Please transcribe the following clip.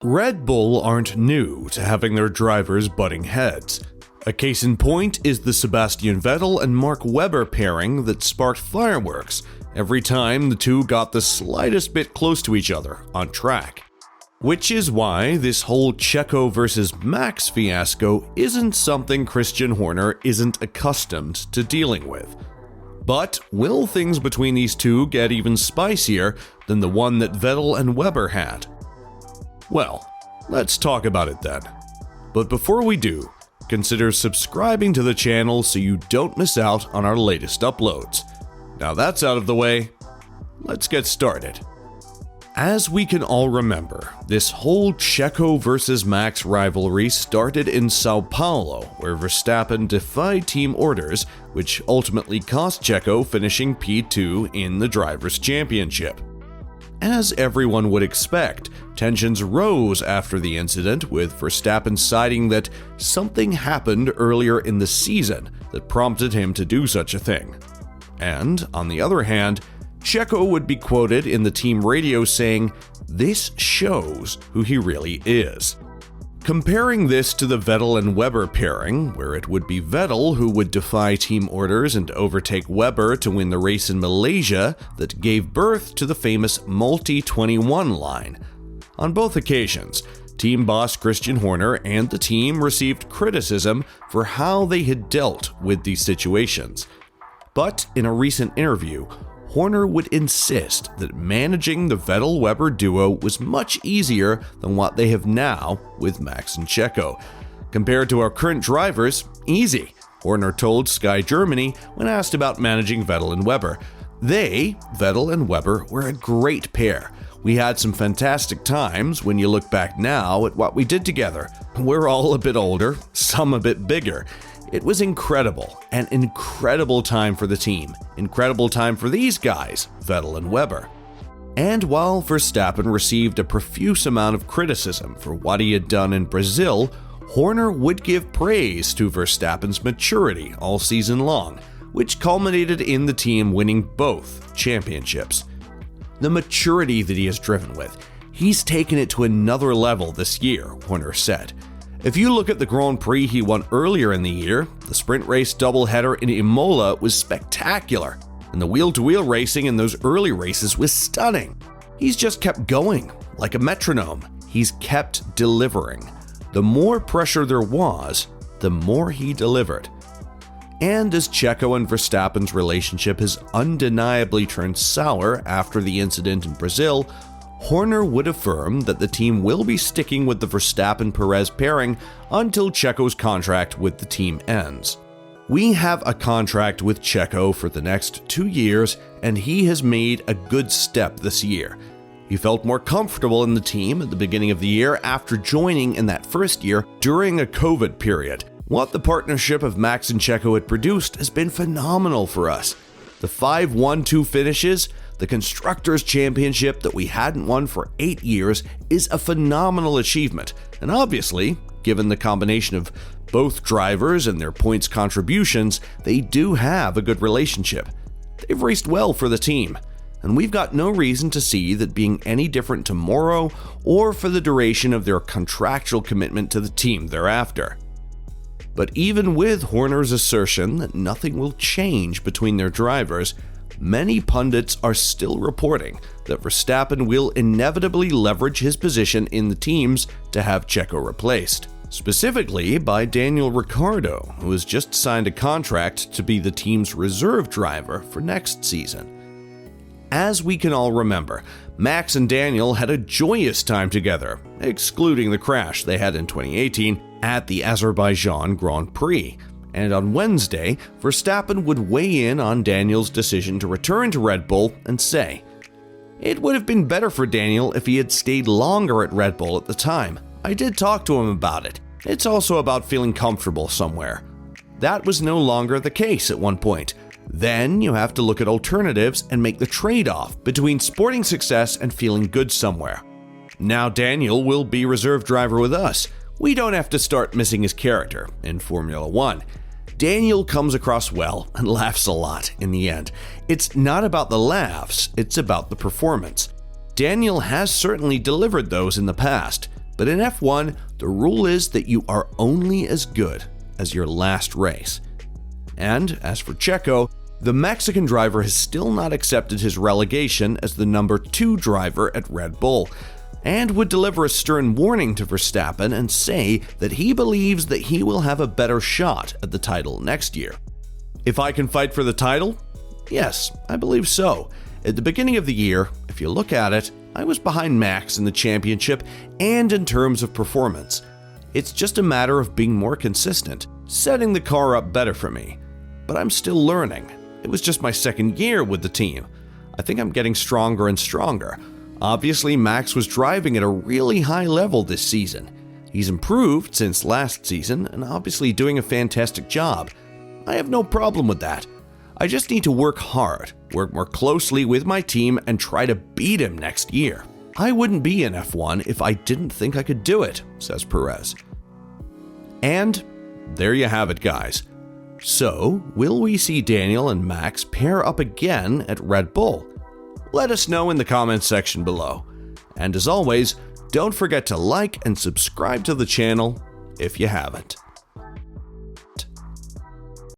Red Bull aren't new to having their drivers butting heads. A case in point is the Sebastian Vettel and Mark Webber pairing that sparked fireworks every time the two got the slightest bit close to each other on track. Which is why this whole Checo versus Max fiasco isn't something Christian Horner isn't accustomed to dealing with. But will things between these two get even spicier than the one that Vettel and Webber had? Well, let's talk about it then. But before we do, consider subscribing to the channel so you don't miss out on our latest uploads. Now that's out of the way, let's get started. As we can all remember, this whole Checo versus Max rivalry started in Sao Paulo, where Verstappen defied team orders, which ultimately cost Checo finishing P2 in the Drivers' Championship. As everyone would expect, tensions rose after the incident, with Verstappen citing that something happened earlier in the season that prompted him to do such a thing. And, on the other hand, Checo would be quoted in the team radio saying, "This shows who he really is." Comparing this to the Vettel and Webber pairing, where it would be Vettel who would defy team orders and overtake Webber to win the race in Malaysia that gave birth to the famous Multi-21 line. On both occasions, team boss Christian Horner and the team received criticism for how they had dealt with these situations. But in a recent interview, Horner would insist that managing the Vettel-Webber duo was much easier than what they have now with Max and Checo. Compared to our current drivers, easy, Horner told Sky Germany when asked about managing Vettel and Webber. They, Vettel and Webber, were a great pair. We had some fantastic times when you look back now at what we did together. We're all a bit older, some a bit bigger. It was incredible, an incredible time for the team, incredible time for these guys, Vettel and Webber. And while Verstappen received a profuse amount of criticism for what he had done in Brazil, Horner would give praise to Verstappen's maturity all season long, which culminated in the team winning both championships. The maturity that he has driven with, he's taken it to another level this year, Horner said. If you look at the Grand Prix he won earlier in the year, the sprint race doubleheader in Imola was spectacular, and the wheel-to-wheel racing in those early races was stunning. He's just kept going, like a metronome. He's kept delivering. The more pressure there was, the more he delivered. And as Checo and Verstappen's relationship has undeniably turned sour after the incident in Brazil, Horner would affirm that the team will be sticking with the Verstappen-Perez pairing until Checo's contract with the team ends. We have a contract with Checo for the next 2 years, and he has made a good step this year. He felt more comfortable in the team at the beginning of the year after joining in that first year during a COVID period. What the partnership of Max and Checo had produced has been phenomenal for us. The 5-1-2 finishes, the Constructors' Championship that we hadn't won for 8 years is a phenomenal achievement, and obviously, given the combination of both drivers and their points contributions, they do have a good relationship. They've raced well for the team, and we've got no reason to see that being any different tomorrow or for the duration of their contractual commitment to the team thereafter. But even with Horner's assertion that nothing will change between their drivers, many pundits are still reporting that Verstappen will inevitably leverage his position in the teams to have Checo replaced, specifically by Daniel Ricciardo, who has just signed a contract to be the team's reserve driver for next season. As we can all remember, Max and Daniel had a joyous time together, excluding the crash they had in 2018 at the Azerbaijan Grand Prix. And on Wednesday, Verstappen would weigh in on Daniel's decision to return to Red Bull and say, "It would have been better for Daniel if he had stayed longer at Red Bull at the time. I did talk to him about it. It's also about feeling comfortable somewhere." That was no longer the case at one point. Then you have to look at alternatives and make the trade-off between sporting success and feeling good somewhere. Now Daniel will be reserve driver with us. We don't have to start missing his character in Formula One. Daniel comes across well and laughs a lot in the end. It's not about the laughs, it's about the performance. Daniel has certainly delivered those in the past. But in F1, the rule is that you are only as good as your last race. And as for Checo, the Mexican driver has still not accepted his relegation as the number 2 driver at Red Bull, and would deliver a stern warning to Verstappen and say that he believes that he will have a better shot at the title next year. If I can fight for the title? Yes, I believe so. At the beginning of the year, if you look at it, I was behind Max in the championship and in terms of performance. It's just a matter of being more consistent, setting the car up better for me. But I'm still learning. It was just my second year with the team. I think I'm getting stronger and stronger. Obviously, Max was driving at a really high level this season. He's improved since last season and obviously doing a fantastic job. I have no problem with that. I just need to work hard, work more closely with my team, and try to beat him next year. I wouldn't be in F1 if I didn't think I could do it, says Perez. And there you have it, guys. So, will we see Daniel and Max pair up again at Red Bull? Let us know in the comments section below. And as always, don't forget to like and subscribe to the channel if you haven't.